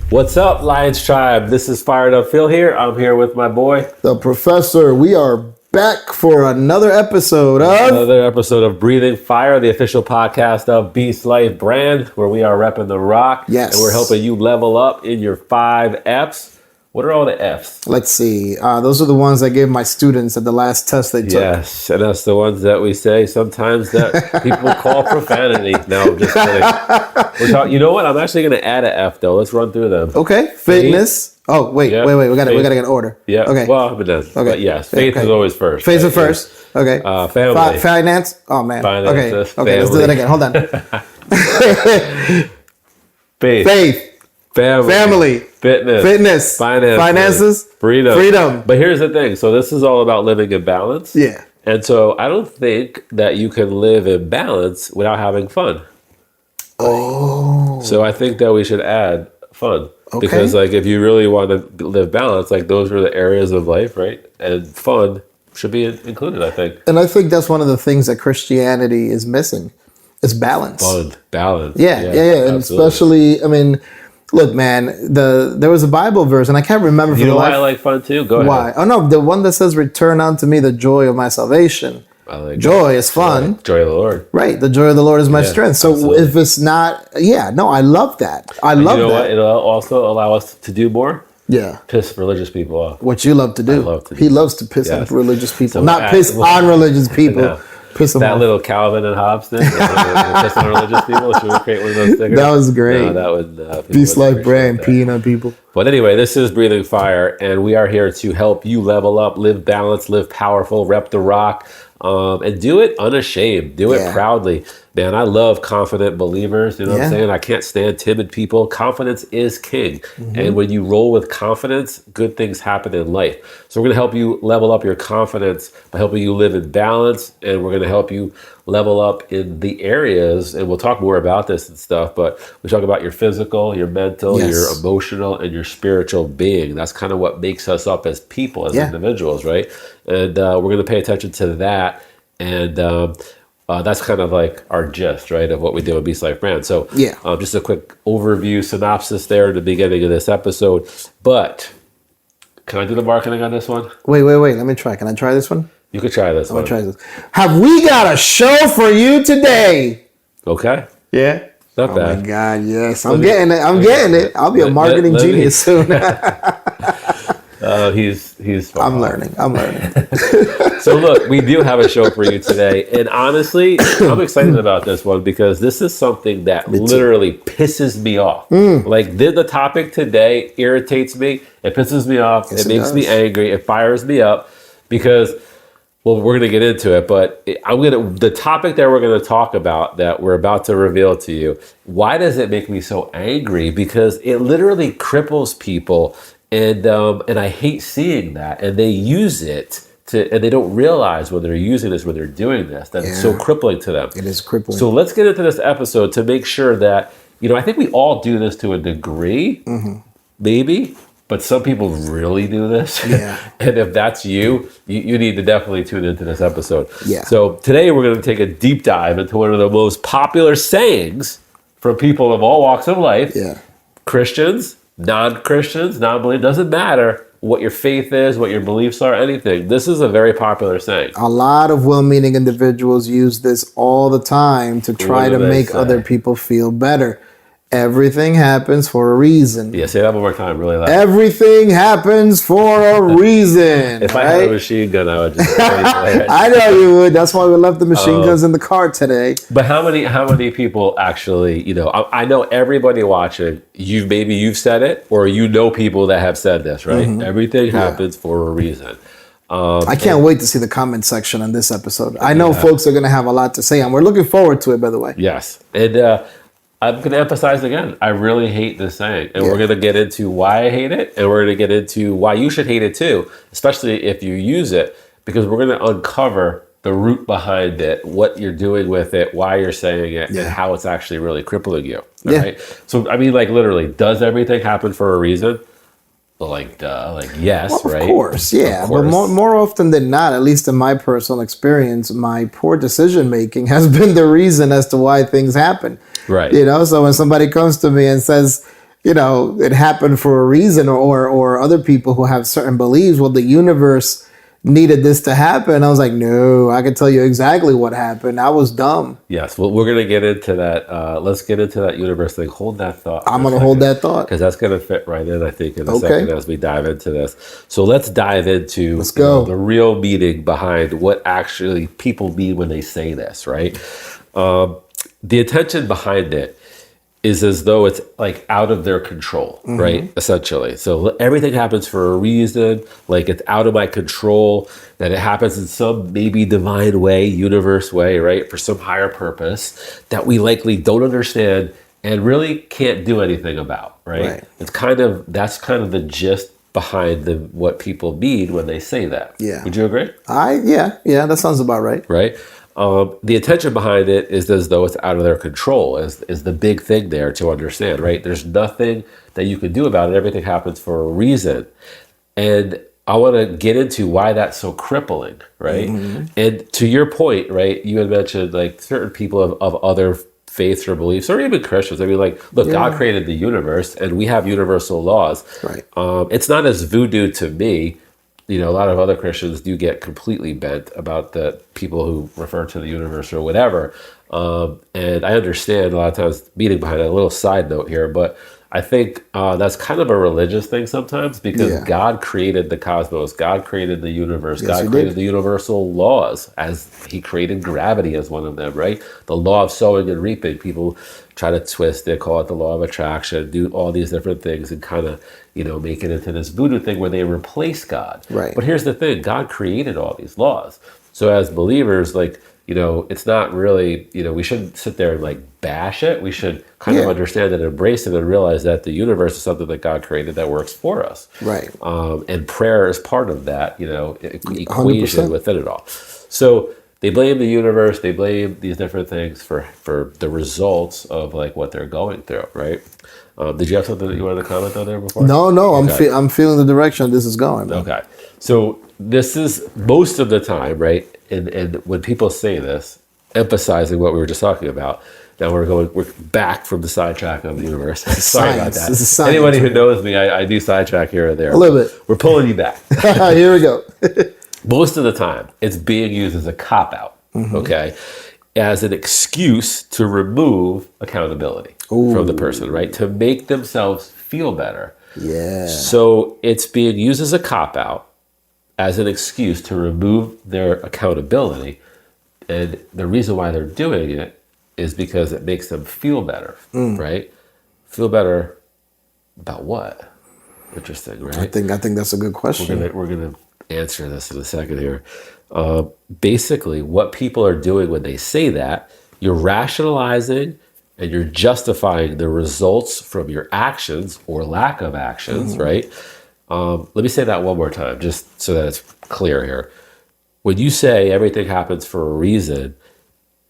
What's up, Lions Tribe? This is Fired Up Phil here. I'm here with my boy, the Professor. We are back for another episode of Breathing Fire, the official podcast of Beast Life brand, where we are repping the rock. Yes. And we're helping you level up in your 5 Fs. What are all the Fs? Let's see. Those are the ones I gave my students at the last test they took. Yes, and that's the ones that we say sometimes that people call profanity. No, I'm just kidding. You know what? I'm actually going to add an F, though. Let's run through them. Okay. Fitness. Oh, wait. We got to get an order. Yeah. Okay. Well, but then. Okay. But yes, faith is always first. Faith is first. Okay. Family. Finance. Oh, man. Finances. Okay. Let's do that again. Hold on. Faith. Family. Fitness. Finances. Freedom. But here's the thing. So this is all about living in balance. Yeah. And so I don't think that you can live in balance without having fun. Oh. So I think that we should add fun. Okay. Because if you really want to live balance, those are the areas of life, right? And fun should be included, I think. And I think that's one of the things that Christianity is missing. It's balance. Fun. Balance. Yeah. And especially, look, man, there was a Bible verse, and I can't remember. You know why I like fun too? Go ahead. Why? Oh, no, the one that says, return unto me the joy of my salvation. I like joy is fun. Joy of the Lord. Right. The joy of the Lord is my strength. So absolutely. If it's not, I love that. I love that. You know what? It'll also allow us to do more. Yeah. Piss religious people off. What you love to do. I love to do. He loves to piss on religious people. So not piss on religious people. No. Piss them that off. Little Calvin and Hobbes thing. Piss on religious people. Should we create one of those stickers? That was great. No, that would Beast Life brand, peeing on people. But anyway, this is Breathing Fire, and we are here to help you level up, live balanced, live powerful, rep the rock, and do it unashamed. Do it proudly. Man, I love confident believers. You know what I'm saying? I can't stand timid people. Confidence is king. Mm-hmm. And when you roll with confidence, good things happen in life. So we're going to help you level up your confidence by helping you live in balance. And we're going to help you level up in the areas, and we'll talk more about this and stuff, but we talk about your physical, your mental, your emotional, and your spiritual being. That's kind of what makes us up as people, as individuals, right? And we're going to pay attention to that. And that's kind of like our gist, right, of what we do at Beast Life Brand. So just a quick overview, synopsis there at the beginning of this episode. But can I do the marketing on this one? Wait. Let me try. Can I try this one? You could try this one. Try this. Have we got a show for you today? Okay. Yeah. Not bad. Oh my God, yes. I'm getting it. I'll be a marketing genius soon. He's fun. I'm learning. So look, we do have a show for you today. And honestly, I'm excited about this one because this is something that literally pisses me off. The topic today irritates me. It pisses me off. Yes, it makes me angry. It fires me up because, well, we're going to get into it. But the topic that we're going to talk about, that we're about to reveal to you, why does it make me so angry? Because it literally cripples people. And I hate seeing that. And they use it and they don't realize when they're using this, when they're doing this, that it's so crippling to them. It is crippling. So let's get into this episode to make sure that, I think we all do this to a degree, maybe, but some people really do this. Yeah. And if that's you need to definitely tune into this episode. Yeah. So today we're going to take a deep dive into one of the most popular sayings from people of all walks of life. Yeah. Christians, non-Christians, non-believers, doesn't matter what your faith is, what your beliefs are, anything. This is a very popular saying. A lot of well-meaning individuals use this all the time to try to make other people feel better. Everything happens for a reason. Yeah, say that one more time, really loud. Everything happens for a reason. If I had a machine gun, I would just... I know you would. That's why we left the machine guns in the car today. But how many people actually, I know everybody watching, you've said it, or people that have said this, right? Mm-hmm. Everything happens for a reason. I can't wait to see the comment section on this episode. I know folks are going to have a lot to say, and we're looking forward to it, by the way. Yes. And I'm going to emphasize again, I really hate this saying. And we're going to get into why I hate it, and we're going to get into why you should hate it too, especially if you use it, because we're going to uncover the root behind it, what you're doing with it, why you're saying it, and how it's actually really crippling you. All right? So, literally, does everything happen for a reason? Yes, well, right? Of course, yeah. Of course. But more often than not, at least in my personal experience, my poor decision making has been the reason as to why things happen. Right. So when somebody comes to me and says, it happened for a reason, or other people who have certain beliefs. Well, the universe needed this to happen. I was like, no, I can tell you exactly what happened. I was dumb. Yes, well, we're going to get into that. Let's get into that universe thing. Hold that thought. I'm going to hold that thought. Because that's going to fit right in, I think, in a second as we dive into this. So let's dive into the real meaning behind what actually people mean when they say this, right? The intention behind it is as though it's like out of their control, right? Essentially. So everything happens for a reason, like it's out of my control, that it happens in some maybe divine way, universe way, right? For some higher purpose that we likely don't understand and really can't do anything about, right? That's kind of the gist behind what people mean when they say that. Yeah. Would you agree? Yeah, that sounds about right. Right? The intention behind it is as though it's out of their control, is the big thing there to understand, right? There's nothing that you can do about it. Everything happens for a reason. And I want to get into why that's so crippling, right? And to your point, right, you had mentioned like certain people of other faiths or beliefs, or even Christians. I mean, like, look, God created the universe and we have universal laws. Right. It's not as voodoo to me. A lot of other Christians do get completely bent about the people who refer to the universe or whatever. And I understand a lot of times meaning behind it. A little side note here, but I think that's kind of a religious thing sometimes because God created the cosmos. God created the universe. Yes, God created the universal laws, as he created gravity as one of them, right? The law of sowing and reaping. People try to twist it, call it the law of attraction, do all these different things and kind of, make it into this voodoo thing where they replace God. Right. But here's the thing, God created all these laws. So as believers, like, it's not really, we shouldn't sit there and like bash it. We should kind of understand and embrace it and realize that the universe is something that God created that works for us. Right. And prayer is part of that, equation 100%. within it all. So they blame the universe, they blame these different things for the results of like what they're going through, right? Did you have something that you wanted to comment on there before? No, okay. I'm feeling the direction this is going. Man. Okay. So this is most of the time, right? And when people say this, emphasizing what we were just talking about, now we're back from the sidetrack of the universe. Sorry about that. This is science. Anybody who knows me, I do sidetrack here or there. A little bit. We're pulling you back. Here we go. Most of the time, it's being used as a cop-out, okay? As an excuse to remove accountability from the person, right? To make themselves feel better. Yeah. So it's being used as a cop-out, as an excuse to remove their accountability. And the reason why they're doing it is because it makes them feel better, right? Feel better about what? Interesting, right? I think that's a good question. We're gonna answer this in a second here. Basically, what people are doing when they say that, you're rationalizing and you're justifying the results from your actions or lack of actions, right? Let me say that one more time, just so that it's clear here. When you say everything happens for a reason,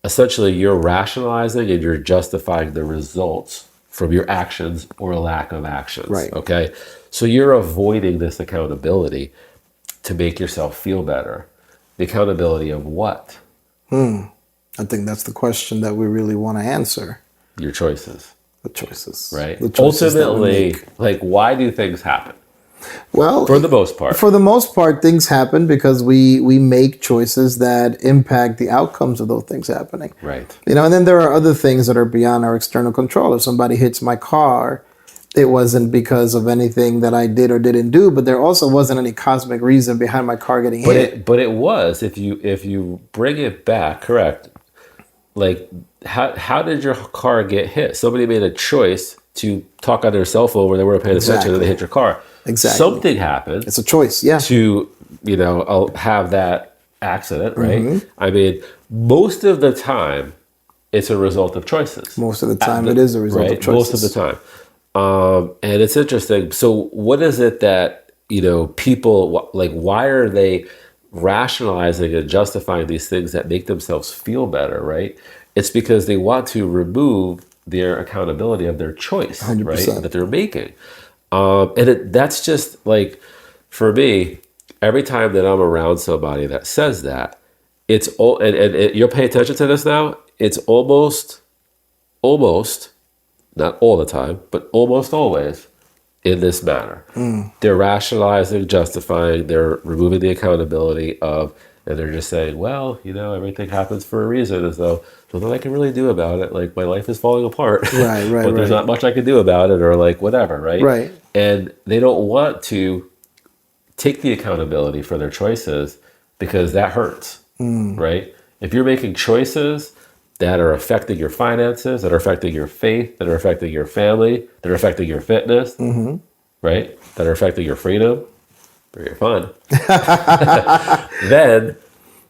essentially you're rationalizing and you're justifying the results from your actions or lack of actions, right? Okay? So you're avoiding this accountability to make yourself feel better. The accountability of what? I think that's the question that we really want to answer. Your choices. The choices. Right? The choices ultimately, like, why do things happen? Well, for the most part. For the most part, things happen because we make choices that impact the outcomes of those things happening. Right. And then there are other things that are beyond our external control. If somebody hits my car, it wasn't because of anything that I did or didn't do, but there also wasn't any cosmic reason behind my car getting hit. But it was, if you bring it back, correct, like, how did your car get hit? Somebody made a choice to talk on their cell phone where they weren't paying attention and they hit your car. Exactly. Something happened. It's a choice, yeah. To, have that accident, right? I mean, most of the time, it's a result of choices. Most of the time, it is a result of choices. Most of the time. And it's interesting. So what is it that, people, like, why are they rationalizing and justifying these things that make themselves feel better, right? It's because they want to remove their accountability of their choice, 100%. right, that they're making. And that's just like, for me, every time that I'm around somebody that says that, it's and you'll pay attention to this now, it's almost not all the time, but almost always, in this manner. They're rationalizing, justifying, they're removing the accountability of, and they're just saying, well, everything happens for a reason, as though there's nothing I can really do about it. Like, my life is falling apart, Right, but there's not much I can do about it, or like whatever, right? Right. And they don't want to take the accountability for their choices because that hurts, right? If you're making choices that are affecting your finances, that are affecting your faith, that are affecting your family, that are affecting your fitness, right? That are affecting your freedom or your fun, then,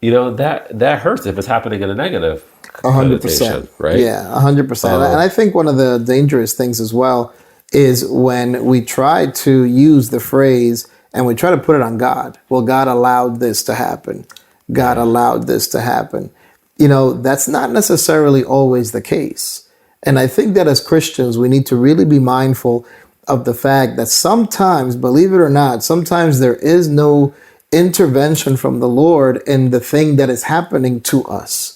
that hurts if it's happening in a negative 100%, right? Yeah, 100%. And I think one of the dangerous things as well is when we try to use the phrase and we try to put it on God. Well, God allowed this to happen. God allowed this to happen. That's not necessarily always the case. And I think that as Christians, we need to really be mindful of the fact that sometimes, believe it or not, sometimes there is no intervention from the Lord in the thing that is happening to us.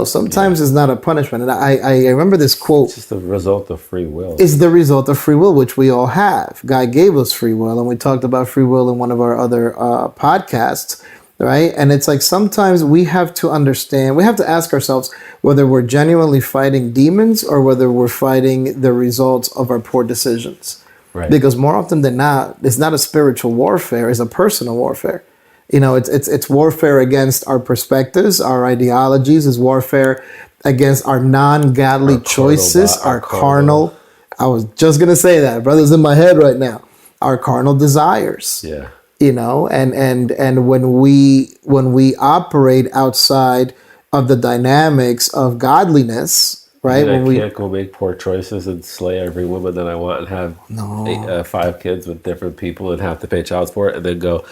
Sometimes it's not a punishment. And I remember this quote. It's just the result of free will. It's the result of free will, which we all have. God gave us free will, and we talked about free will in one of our other podcasts, right? And it's like sometimes we have to understand, we have to ask ourselves whether we're genuinely fighting demons or whether we're fighting the results of our poor decisions. Right. Because more often than not, it's not a spiritual warfare, it's a personal warfare. It's warfare against our perspectives, our ideologies, it's warfare against our non-godly choices, our carnal. I was just going to say that. Brother's in my head right now. Our carnal desires. Yeah. And when we operate outside of the dynamics of godliness, right? I can't go make poor choices and slay every woman that I want and have 5 kids with different people and have to pay child support and then go,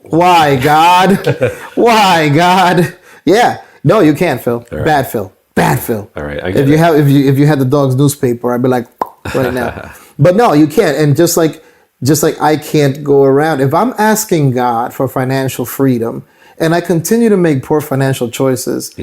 why, God? Why, God? Yeah. No, you can't, Phil. Right. Bad Phil. Bad Phil. All right. I get if you had the dog's newspaper, I'd be like right now. But no, you can't. And just like I can't go around. If I'm asking God for financial freedom and I continue to make poor financial choices,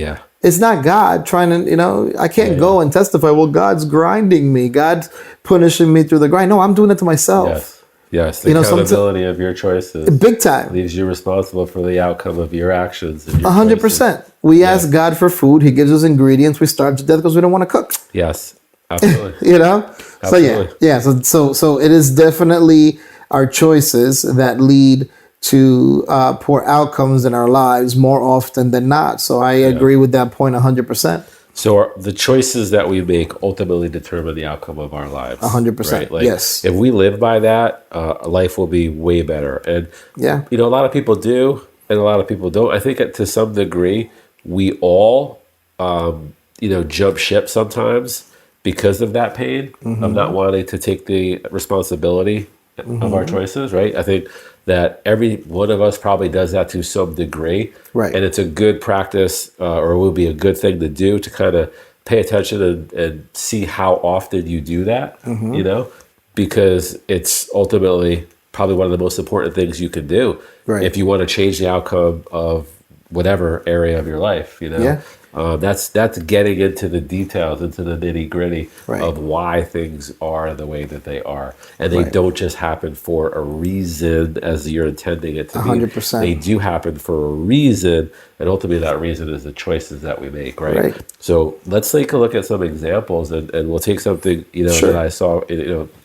it's not God trying to, I can't go and testify, well, God's grinding me. God's punishing me through the grind. No, I'm doing it to myself. Yes, the accountability of your choices. Big time. Leaves you responsible for the outcome of your actions. 100%. We ask God for food. He gives us ingredients. We starve to death because we don't want to cook. Yes, absolutely. Absolutely. So it is definitely our choices that lead to poor outcomes in our lives more often than not. So I agree with that point 100%. So the choices that we make ultimately determine the outcome of our lives. 100%. Right? Yes. If we live by that, life will be way better. And, a lot of people do and a lot of people don't. I think to some degree, we all, jump ship sometimes because of that pain of not wanting to take the responsibility of our choices, right? I think that every one of us probably does that to some degree. Right. And it's a good practice or will be a good thing to do to kind of pay attention and see how often you do that, because it's ultimately probably one of the most important things you can do if you want to change the outcome of whatever area of your life, That's getting into the details, into the nitty gritty of why things are the way that they are. And they don't just happen for a reason as you're intending it to 100%. be. They do happen for a reason. And ultimately that reason is the choices that we make, right? So let's take a look at some examples and we'll take something, that I saw,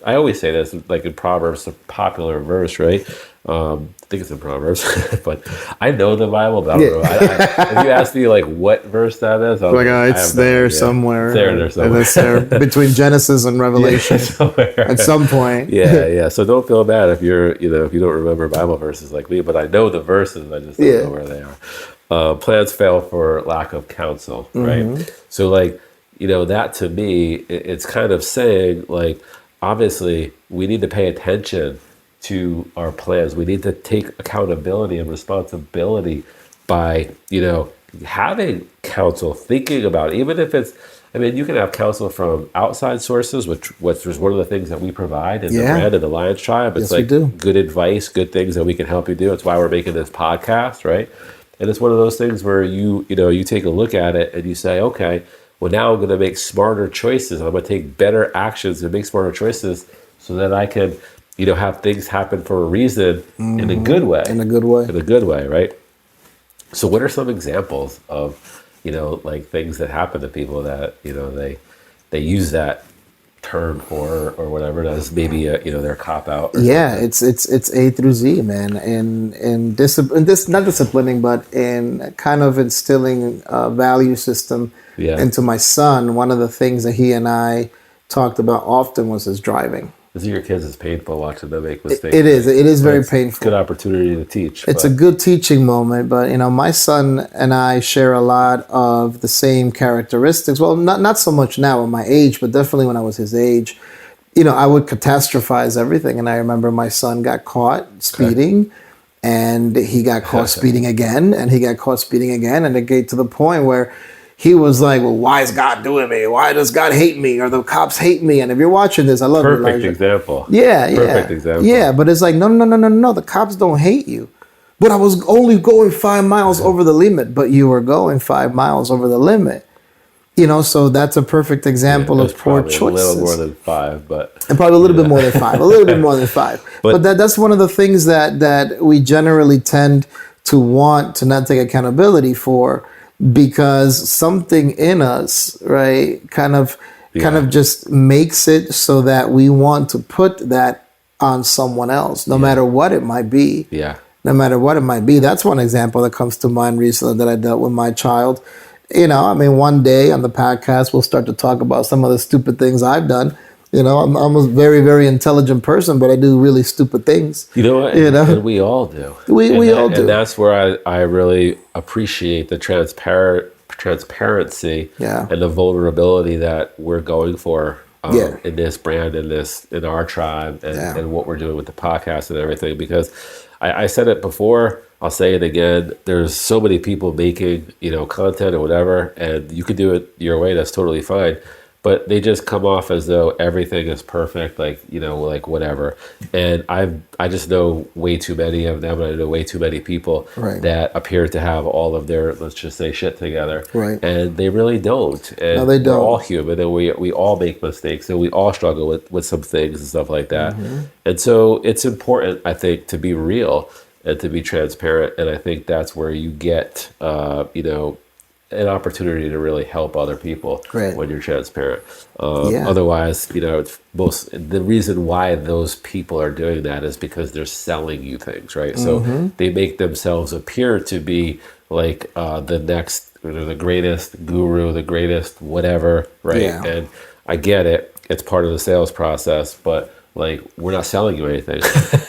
I always say this, like in Proverbs, a popular verse, right? I think it's in Proverbs, but I know the Bible, but I don't know. If you ask me like what verse that is, it's there somewhere. It's there somewhere. It's there between Genesis and Revelation at some point. So don't feel bad if you're, if you don't remember Bible verses like me, but I know the verses. I just don't know where they are. Plans fail for lack of counsel, right? So that to me, it's kind of saying obviously we need to pay attention to our plans. We need to take accountability and responsibility by, having counsel, thinking about it. Even if it's, you can have counsel from outside sources, which is one of the things that we provide in the brand and the Lions Tribe. It's good advice, good things that we can help you do. It's why we're making this podcast, right? And it's one of those things where you take a look at it and you say, okay, well, now I'm going to make smarter choices. I'm going to take better actions and make smarter choices so that I can, have things happen for a reason in a good way. In a good way. In a good way, right? So what are some examples of, like things that happen to people that, they use that term for or whatever as maybe their cop out? Yeah, it's A through Z, man, and this not disciplining, but in kind of instilling a value system into my son. One of the things that he and I talked about often was his driving. This is your kids is painful watching them make mistakes. It is very painful. Good opportunity to teach. It's a good teaching moment, but my son and I share a lot of the same characteristics. Well, not so much now at my age, but definitely when I was his age. I would catastrophize everything, and I remember my son got caught speeding, and he got caught speeding again, and he got caught speeding again, and it got to the point where he was like, well, why is God doing me? Why does God hate me? Or the cops hate me? And if you're watching this, I love you, Perfect example. Yeah. Perfect example. Yeah, but it's like, no. The cops don't hate you. But I was only going 5 miles over the limit. But you were going 5 miles over the limit. So that's a perfect example of poor choices. A little more than 5, but... And probably a little bit more than 5. A little bit more than 5. But that's one of the things that we generally tend to want to not take accountability for, because something in us, right, kind of just makes it so that we want to put that on someone else, no matter what it might be. Yeah. No matter what it might be. That's one example that comes to mind recently that I dealt with my child. One day on the podcast, we'll start to talk about some of the stupid things I've done. I'm a very, very intelligent person, but I do really stupid things. You know what? And we all do. We all do. And that's where I really appreciate the transparency and the vulnerability that we're going for in this brand, in our tribe, and what we're doing with the podcast and everything. Because I said it before, I'll say it again. There's so many people making content or whatever, and you can do it your way. That's totally fine. But they just come off as though everything is perfect, like whatever. And I just know way too many of them. I know way too many people that appear to have all of their, let's just say, shit together. Right. And they really don't. And no, they don't. We're all human, and we all make mistakes, and we all struggle with some things and stuff like that. Mm-hmm. And so it's important, I think, to be real and to be transparent. And I think that's where you get, an opportunity to really help other people when you're transparent. Otherwise, the reason why those people are doing that is because they're selling you things, right? Mm-hmm. So they make themselves appear to be like the next, the greatest guru, the greatest whatever, right? Yeah. And I get it. It's part of the sales process, but we're not selling you anything.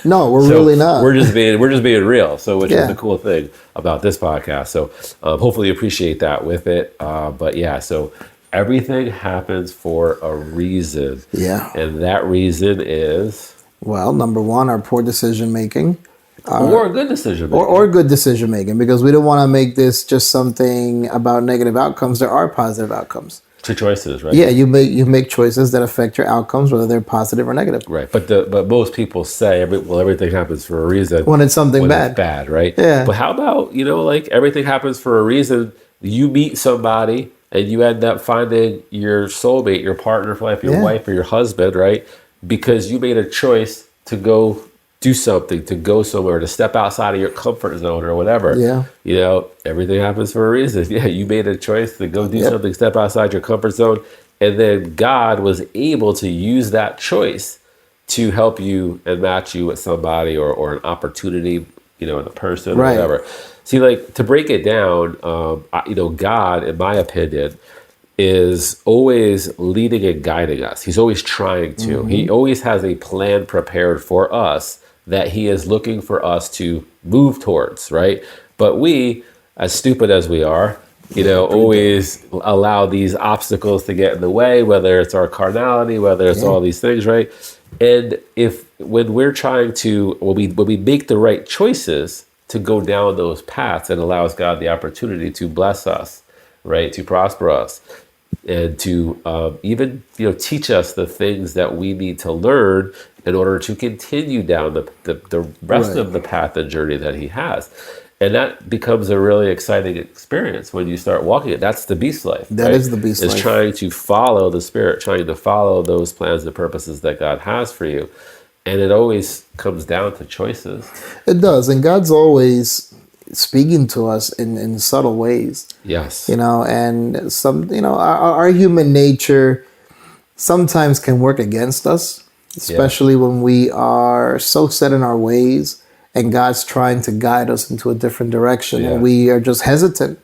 No, we're really not. We're just being real. So which is the cool thing about this podcast. So hopefully you appreciate that with it. So everything happens for a reason. Yeah. And that reason is, well, number one, our poor decision making. Or good decision making. Or good decision making, because we don't want to make this just something about negative outcomes. There are positive outcomes. To choices, right? Yeah, you make choices that affect your outcomes, whether they're positive or negative. Right, but most people say everything happens for a reason. When it's something bad. It's bad, right? Yeah. But how about everything happens for a reason? You meet somebody and you end up finding your soulmate, your partner for life, your wife or your husband, right? Because you made a choice to go do something, to go somewhere, to step outside of your comfort zone or whatever. Yeah. Everything happens for a reason. Yeah, you made a choice to go do something, step outside your comfort zone. And then God was able to use that choice to help you and match you with somebody or an opportunity, in a person or whatever. See, to break it down, God, in my opinion, is always leading and guiding us. He's always trying to. Mm-hmm. He always has a plan prepared for us that he is looking for us to move towards, right? But we, as stupid as we are, always allow these obstacles to get in the way, whether it's our carnality, whether it's all these things, right? And when we make the right choices to go down those paths, it allows God the opportunity to bless us, right? To prosper us, and to even teach us the things that we need to learn in order to continue down the rest of the path and journey that he has. And that becomes a really exciting experience when you start walking it. That's the beast life. That right? is the beast Is life. trying to follow the Spirit, trying to follow those plans and purposes that God has for you. And it always comes down to choices. It does. And God's always speaking to us in subtle ways. Yes. And our human nature sometimes can work against us, especially when we are so set in our ways and God's trying to guide us into a different direction, and we are just hesitant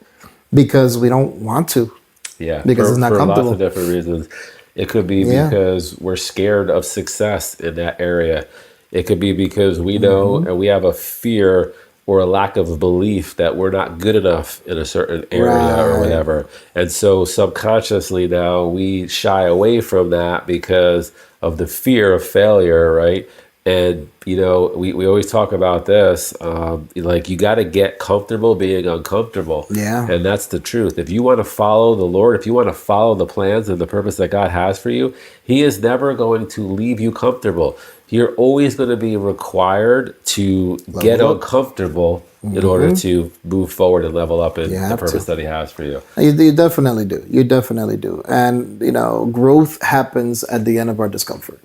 because we don't want to. Yeah, because it's not for comfortable. lots of different reasons. It could be because we're scared of success in that area. It could be because we know and we have a fear or a lack of belief that we're not good enough in a certain area or whatever. And so subconsciously now we shy away from that because of the fear of failure, right? And, we always talk about this, like you got to get comfortable being uncomfortable. Yeah. And that's the truth. If you want to follow the Lord, if you want to follow the plans and the purpose that God has for you, He is never going to leave you comfortable. You're always going to be required to get uncomfortable in order to move forward and level up in the purpose that He has for you. You definitely do. You definitely do. And, growth happens at the end of our discomfort.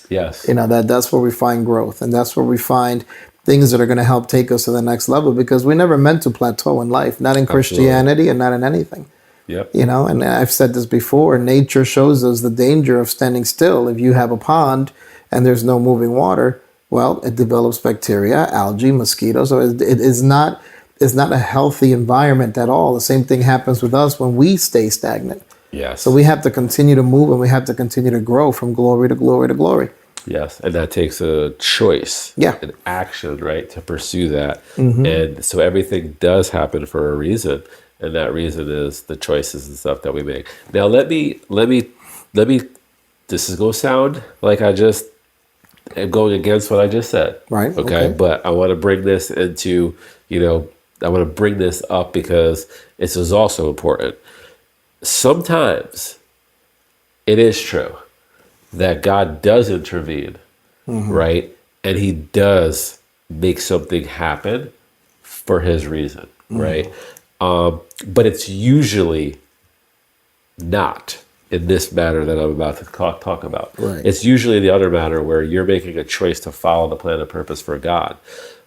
Yes. That's where we find growth, and that's where we find things that are going to help take us to the next level, because we never meant to plateau in life, not in Christianity and not in anything. Yep. And I've said this before, nature shows us the danger of standing still. If you have a pond and there's no moving water, well, it develops bacteria, algae, mosquitoes. So it is not a healthy environment at all. The same thing happens with us when we stay stagnant. Yes. So we have to continue to move, and we have to continue to grow from glory to glory to glory. Yes, and that takes a choice, an action, right, to pursue that. And so everything does happen for a reason, and that reason is the choices and stuff that we make. Now, let me. This is going to sound like I just am going against what I just said, right? Okay, but I want to bring this into, I want to bring this up because this is also important. Sometimes it is true that God does intervene, right? And He does make something happen for His reason, right? But it's usually not in this matter that I'm about to talk about. Right. It's usually the other matter where you're making a choice to follow the plan and purpose for God.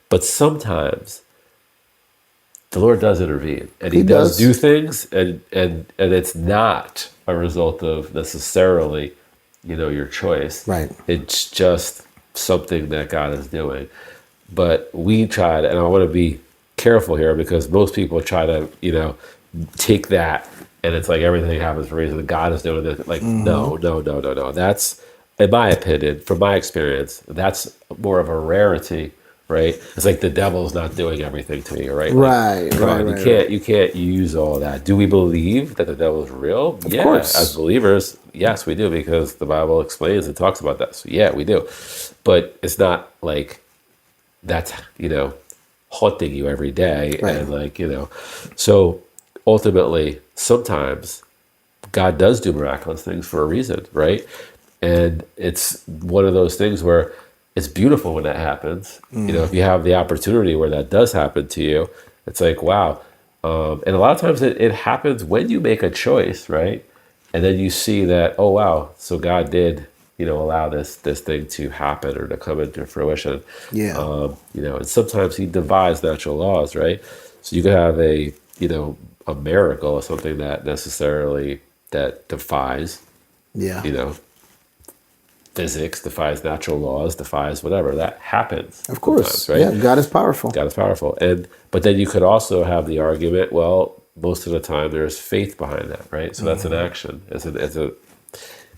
But sometimes the Lord does intervene, and He does do things, and it's not a result of necessarily, your choice. Right. It's just something that God is doing. But we try to, and I want to be careful here because most people try to, take that and it's like everything happens for a reason. God is doing it. Like, no. That's, in my opinion, from my experience, that's more of a rarity. Right, it's like the devil's not doing everything to you, right? You can't use all that. Do we believe that the devil is real? Of course. As believers, yes, we do, because the Bible explains and talks about that. So yeah, we do, but it's not like that's haunting you every day, and so ultimately, sometimes God does do miraculous things for a reason, right? And it's one of those things where it's beautiful when that happens. If you have the opportunity where that does happen to you, it's like, wow. And a lot of times it happens when you make a choice, right? And then you see that, oh, wow, so God did, allow this thing to happen or to come into fruition. Yeah. And sometimes He defies natural laws, right? So you could have a miracle or something that necessarily that defies, physics, defies natural laws, defies whatever. That happens. Of course. Right? Yeah, God is powerful. God is powerful. But then you could also have the argument, well, most of the time there's faith behind that, right? So that's an action. It's a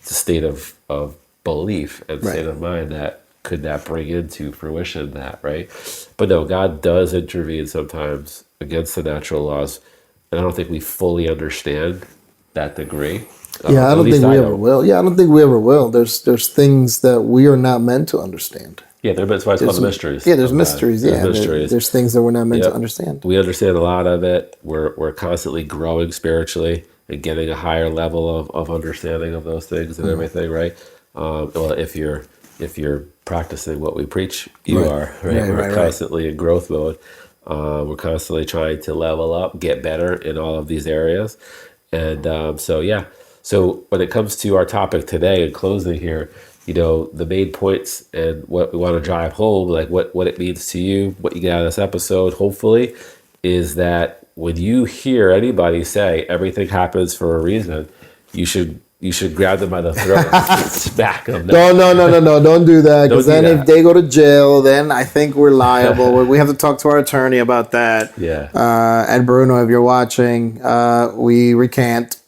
state of belief and state of mind that could that bring into fruition that, right? But no, God does intervene sometimes against the natural laws. And I don't think we fully understand that degree. I don't think we ever will. Yeah, I don't think we ever will. There's things that we are not meant to understand. Yeah, that's why it's called the mysteries. Yeah, there's mysteries. There's mysteries. There's things that we're not meant to understand. We understand a lot of it. We're constantly growing spiritually and getting a higher level of understanding of those things and everything, right? Well, if you're practicing what we preach, you are, right? We're constantly in growth mode. We're constantly trying to level up, get better in all of these areas. And so when it comes to our topic today in closing here, the main points and what we want to drive home, like what it means to you, what you get out of this episode, hopefully, is that when you hear anybody say everything happens for a reason, you should grab them by the throat and smack them. No, don't do that. Because then if they go to jail, then I think we're liable. We have to talk to our attorney about that. Yeah. And Bruno, if you're watching, we recant.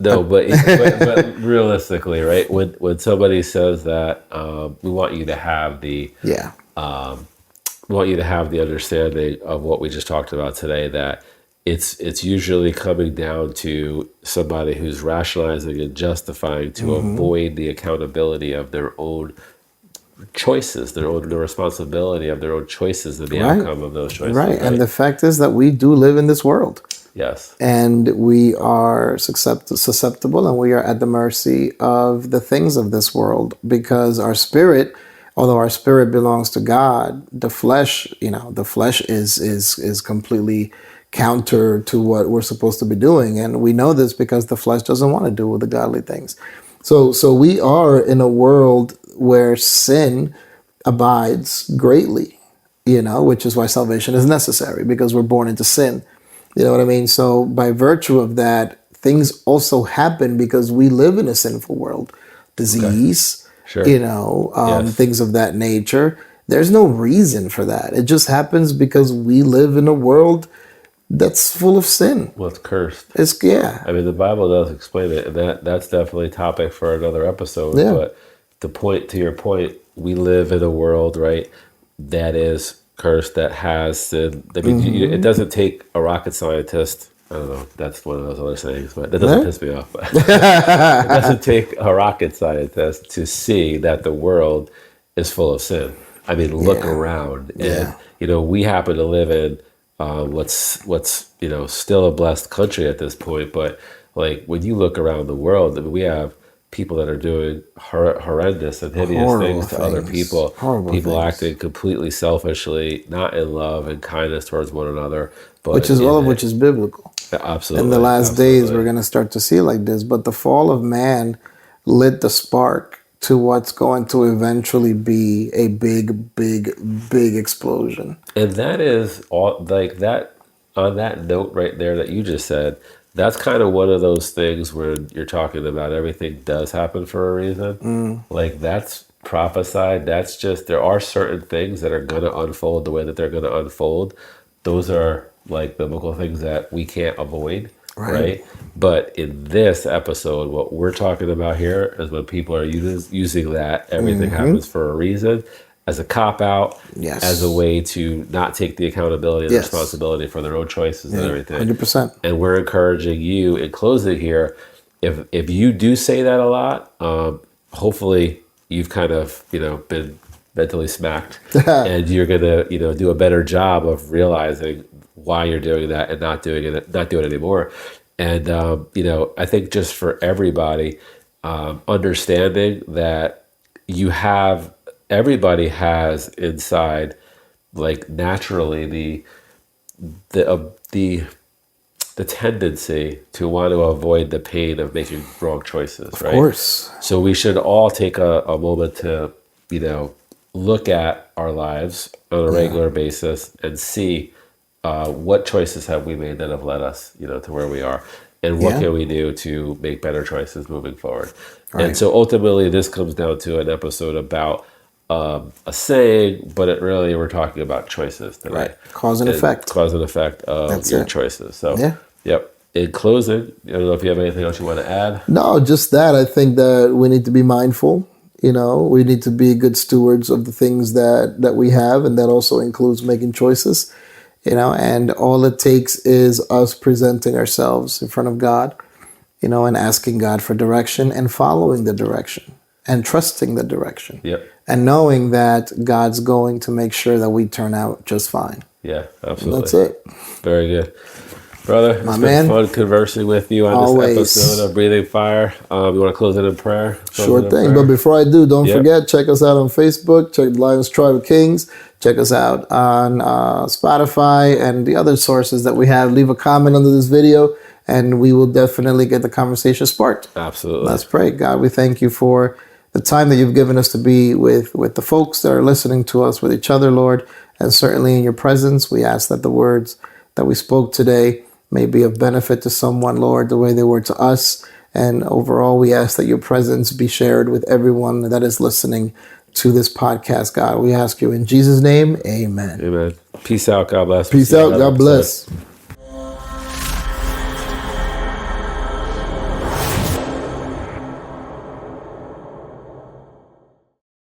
No, but realistically, right? When somebody says that, we want you to have the understanding of what we just talked about today. That it's usually coming down to somebody who's rationalizing and justifying to avoid the accountability of their own choices, the responsibility of their own choices and the outcome of those choices. Right, and the fact is that we do live in this world. Yes. And we are susceptible and we are at the mercy of the things of this world, because our spirit, although our spirit belongs to God, the flesh is completely counter to what we're supposed to be doing. And we know this because the flesh doesn't want to do with the godly things. So we are in a world where sin abides greatly, which is why salvation is necessary, because we're born into sin. You know what I mean? So by virtue of that, things also happen because we live in a sinful world. Disease, things of that nature. There's no reason for that. It just happens because we live in a world that's full of sin. Well, it's cursed. I mean, the Bible does explain it, and that's definitely a topic for another episode. Yeah. But to your point, we live in a world, right, that is cursed, that has sin. I mean, it doesn't take a rocket scientist. I don't know. That's one of those other sayings, but that doesn't piss me off. It doesn't take a rocket scientist to see that the world is full of sin. I mean, look around, and we happen to live in what's still a blessed country at this point. But like when you look around the world, I mean, we have people that are doing horrendous and hideous things to other people. People acting completely selfishly, not in love and kindness towards one another. But which is biblical. Absolutely. In the last days, we're going to start to see like this. But the fall of man lit the spark to what's going to eventually be a big, big, big explosion. And that is all like that. On that note right there that you just said, that's kind of one of those things where you're talking about everything does happen for a reason. Like that's prophesied. That's just, there are certain things that are going to unfold the way that they're going to unfold. Those are like biblical things that we can't avoid. Right. But in this episode, what we're talking about here is when people are using that everything happens for a reason as a cop-out, as a way to not take the accountability and responsibility for their own choices and everything. 100%. And we're encouraging you in closing here, if you do say that a lot, hopefully you've kind of, been mentally smacked and you're going to, do a better job of realizing why you're doing that and not doing it anymore. And, I think just for everybody, understanding that everybody has inside, like naturally the tendency to want to avoid the pain of making wrong choices, right? Of course. So we should all take a moment to, look at our lives on a regular basis and see what choices have we made that have led us, to where we are, and what can we do to make better choices moving forward. Right. And so ultimately, this comes down to an episode about a saying, but we're talking about choices today. Right. Cause and effect of your choices. So, yep. In closing, I don't know if you have anything else you want to add. No, just that. I think that we need to be mindful. We need to be good stewards of the things that we have, and that also includes making choices. And all it takes is us presenting ourselves in front of God, and asking God for direction and following the direction and trusting the direction. Yep. And knowing that God's going to make sure that we turn out just fine. Yeah, absolutely. And that's it. Very good. Brother, My it's man. been fun conversing with you on Always. this episode of Breathing Fire. You want to close it in prayer? Sure thing. But before I do, don't Yep. forget, check us out on Facebook. Check Lions Tribe of Kings. Check us out on Spotify and the other sources that we have. Leave a comment under this video, and we will definitely get the conversation sparked. Absolutely. Let's pray. God, we thank you for the time that you've given us to be with the folks that are listening to us, with each other, Lord, and certainly in your presence. We ask that the words that we spoke today may be of benefit to someone, Lord, the way they were to us. And overall, we ask that your presence be shared with everyone that is listening to this podcast, God. We ask you in Jesus' name, amen. Amen. Peace out. God bless. Peace out. God bless.